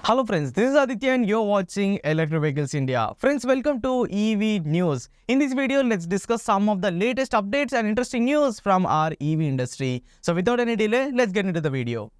Hello friends, this is Adithya and you're watching Electric Vehicles India. Friends, welcome to EV News. In this video, let's discuss some of the latest updates and interesting news from our EV industry. So without any delay, let's get into the video.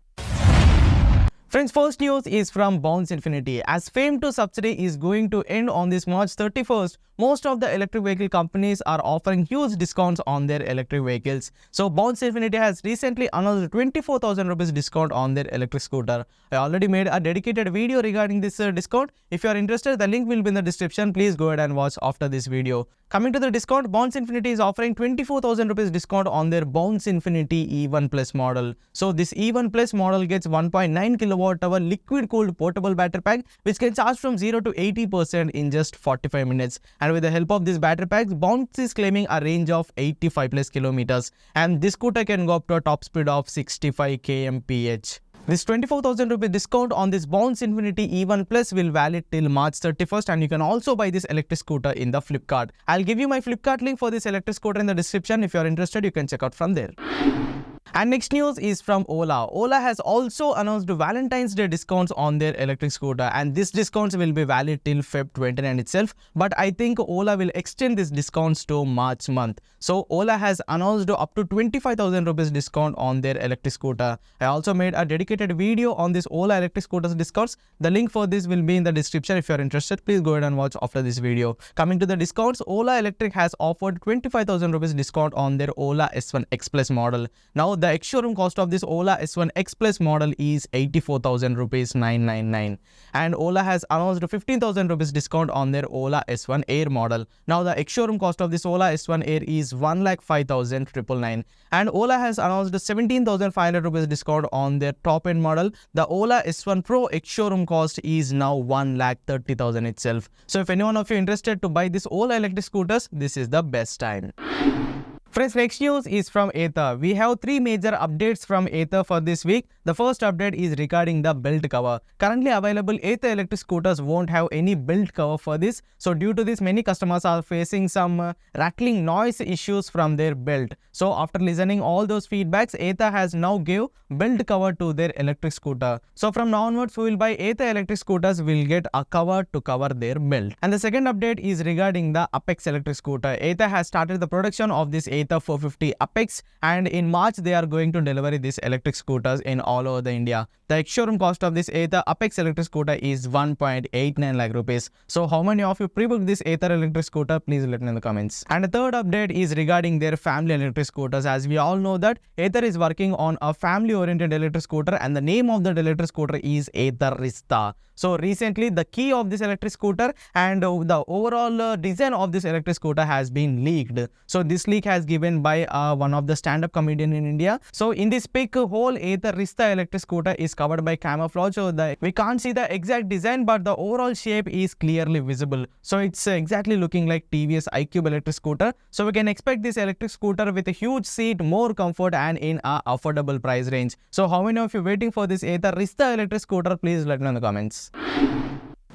Friends, first news is from Bounce Infinity. As FAME 2 subsidy is going to end on this March 31st, most of the electric vehicle companies are offering huge discounts on their electric vehicles. So Bounce Infinity has recently announced 24,000 rupees discount on their electric scooter. I already made a dedicated video regarding this discount. If you are interested, the link will be in the description. Please go ahead and watch after this video. Coming to the discount, Bounce Infinity is offering 24,000 rupees discount on their Bounce Infinity E1 Plus model. So this E1 Plus model gets 1.9 kilowatt-hour liquid-cooled portable battery pack, which can charge from 0 to 80% in just 45 minutes. And with the help of this battery packs, Bounce is claiming a range of 85 plus kilometers. And this scooter can go up to a top speed of 65 kmph. This 24,000 rupee discount on this Bounce Infinity E1 Plus will valid till March 31st, and you can also buy this electric scooter in the Flipkart. I'll give you my Flipkart link for this electric scooter in the description. If you're interested, you can check out from there. And next news is from Ola. Ola has also announced Valentine's Day discounts on their electric scooter, and these discounts will be valid till Feb 29 itself. But I think Ola will extend these discounts to March month. So Ola has announced up to 25,000 rupees discount on their electric scooter. I also made a dedicated video on this Ola electric scooters discounts. The link for this will be in the description. If you're interested, please go ahead and watch after this video. Coming to the discounts, Ola Electric has offered 25,000 rupees discount on their Ola S1 X Plus model. Now the ex-showroom cost of this Ola S1 X Plus model is 84,000 rupees 999, and Ola has announced 15,000 rupees discount on their Ola S1 Air model. Now the ex-showroom cost of this Ola S1 Air is 1,05,999, and Ola has announced 17,500 rupees discount on their top-end model. The Ola S1 Pro ex-showroom cost is now 1,30,000 itself. So if anyone of you interested to buy this Ola electric scooters, this is the best time. Friends, next news is from Ather. We have three major updates from Ather for this week. The first update is regarding the belt cover. Currently available Ather electric scooters won't have any belt cover for this. So due to this, many customers are facing some rattling noise issues from their belt. So after listening all those feedbacks, Ather has now gave belt cover to their electric scooter. So from now onwards, who will buy Ather electric scooters will get a cover to cover their belt. And the second update is regarding the Apex electric scooter. Ather has started the production of this Ather 450 Apex, and in March they are going to deliver these electric scooters in all over the India. The ex-showroom cost of this Ather Apex electric scooter is 1.89 lakh rupees. So how many of you pre-booked this Ather electric scooter? Please let me know in the comments. And the third update is regarding their family electric scooters. As we all know that Ather is working on a family-oriented electric scooter, and the name of that electric scooter is Ather Rizta. So recently the key of this electric scooter and the overall design of this electric scooter has been leaked. So this leak has given by one of the stand-up comedian in India. So in this pic, whole Ather Rizta electric scooter is covered by camouflage. So we can't see the exact design, but the overall shape is clearly visible. So it's exactly looking like TVS iQube electric scooter. So we can expect this electric scooter with a huge seat, more comfort, and in a affordable price range. So how many of you waiting for this Ather Rizta electric scooter? Please let me know in the comments.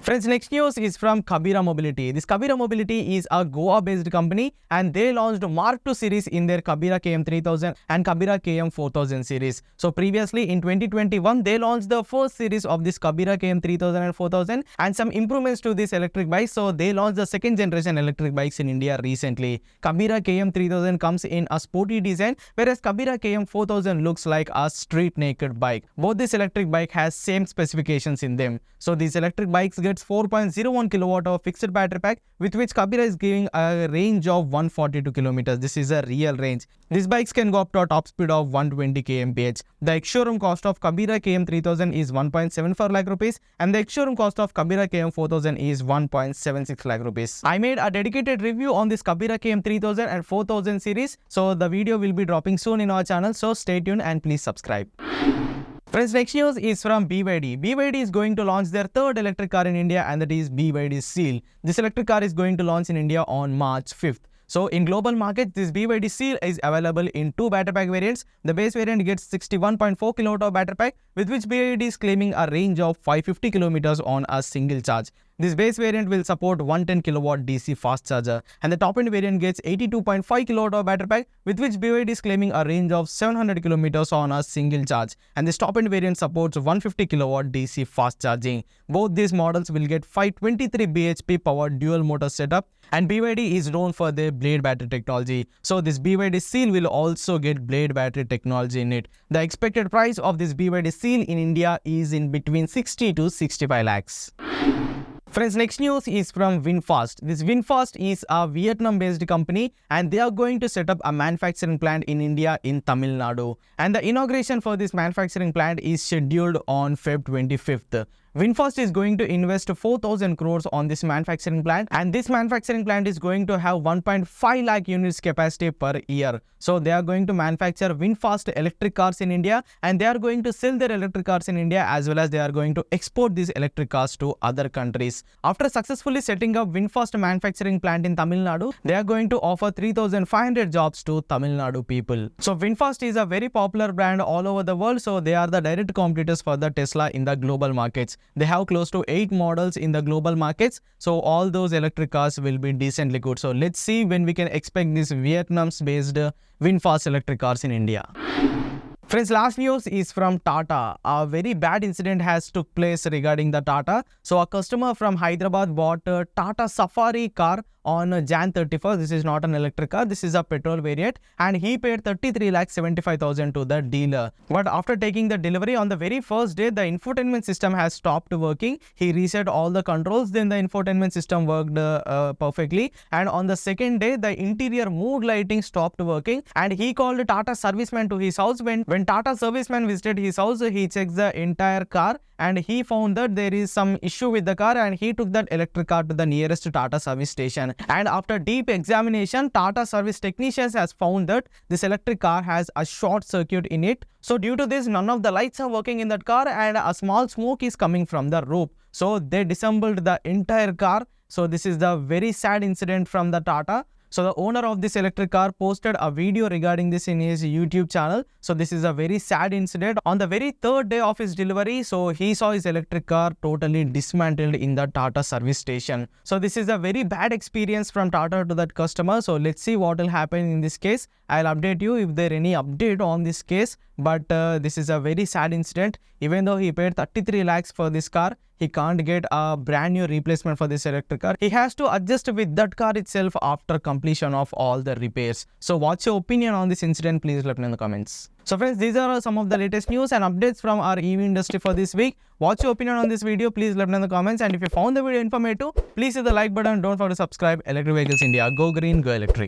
Friends, next news is from Kabira Mobility. This Kabira Mobility is a Goa-based company, and they launched Mark II series in their Kabira KM3000 and Kabira KM4000 series. So previously in 2021, they launched the first series of this Kabira KM3000 and 4000 and some improvements to this electric bike. So they launched the second generation electric bikes in India recently. Kabira KM3000 comes in a sporty design, whereas Kabira KM4000 looks like a street naked bike. Both this electric bike has same specifications in them. So these electric bikes gets 4.01 kilowatt-hour fixed battery pack, with which Kabira is giving a range of 142 kilometers. This is a real range. These bikes can go up to a top speed of 120 kmph. The ex-showroom cost of Kabira KM3000 is 1.74 lakh rupees, and the ex-showroom cost of Kabira KM4000 is 1.76 lakh rupees. I made a dedicated review on this Kabira KM3000 and 4000 series, so the video will be dropping soon in our channel. So stay tuned and please subscribe. Friends, next news is from BYD. BYD is going to launch their third electric car in India, and that is BYD Seal. This electric car is going to launch in India on March 5th. So in global market, this BYD Seal is available in two battery pack variants. The base variant gets 61.4 kWh battery pack, with which BYD is claiming a range of 550 kilometers on a single charge. This base variant will support 110 kilowatt DC fast charger, and the top end variant gets 82.5 kilowatt of battery pack, with which BYD is claiming a range of 700 kilometers on a single charge. And this top end variant supports 150 kilowatt DC fast charging. Both these models will get 523 bhp power dual motor setup, and BYD is known for their blade battery technology. So this BYD Seal will also get blade battery technology in it. The expected price of this BYD Seal in India is in between 60 to 65 lakhs. Friends, next news is from Vinfast. This Vinfast is a Vietnam-based company, and they are going to set up a manufacturing plant in India in Tamil Nadu. And the inauguration for this manufacturing plant is scheduled on February 25th. Vinfast is going to invest 4,000 crores on this manufacturing plant, and this manufacturing plant is going to have 1.5 lakh units capacity per year. So they are going to manufacture Vinfast electric cars in India, and they are going to sell their electric cars in India, as well as they are going to export these electric cars to other countries. After successfully setting up Vinfast manufacturing plant in Tamil Nadu, they are going to offer 3,500 jobs to Tamil Nadu people. So Vinfast is a very popular brand all over the world, so they are the direct competitors for the Tesla in the global markets. They have close to 8 models in the global markets, so all those electric cars will be decently good. So let's see when we can expect these Vietnam-based Vinfast electric cars in India. Friends, last news is from Tata. A very bad incident has took place regarding the Tata. So a customer from Hyderabad bought a Tata Safari car on Jan 31st. This is not an electric car, this is a petrol variant, and he paid 33,75,000 to the dealer. But after taking the delivery, on the very first day, the infotainment system has stopped working. He reset all the controls, then the infotainment system worked perfectly. And on the second day, the interior mood lighting stopped working, and he called Tata serviceman to his house. When Tata serviceman visited his house, he checked the entire car, and he found that there is some issue with the car, and he took that electric car to the nearest Tata service station. And after deep examination, Tata service technicians has found that this electric car has a short circuit in it. So due to this, none of the lights are working in that car, and a small smoke is coming from the roof. So they disassembled the entire car. So this is the very sad incident from the Tata. So the owner of this electric car posted a video regarding this in his YouTube channel. So this is a very sad incident. On the very third day of his delivery, so he saw his electric car totally dismantled in the Tata service station. So this is a very bad experience from Tata to that customer. So let's see what will happen in this case. I'll update you if there any update on this case. But this is a very sad incident. Even though he paid 33 lakhs for this car, he can't get a brand new replacement for this electric car. He has to adjust with that car itself after completion of all the repairs. So what's your opinion on this incident? Please let me know in the comments. So friends, these are some of the latest news and updates from our EV industry for this week. What's your opinion on this video? Please let me know in the comments. And if you found the video informative, please hit the like button. Don't forget to subscribe. Electric Vehicles India. Go green, go electric.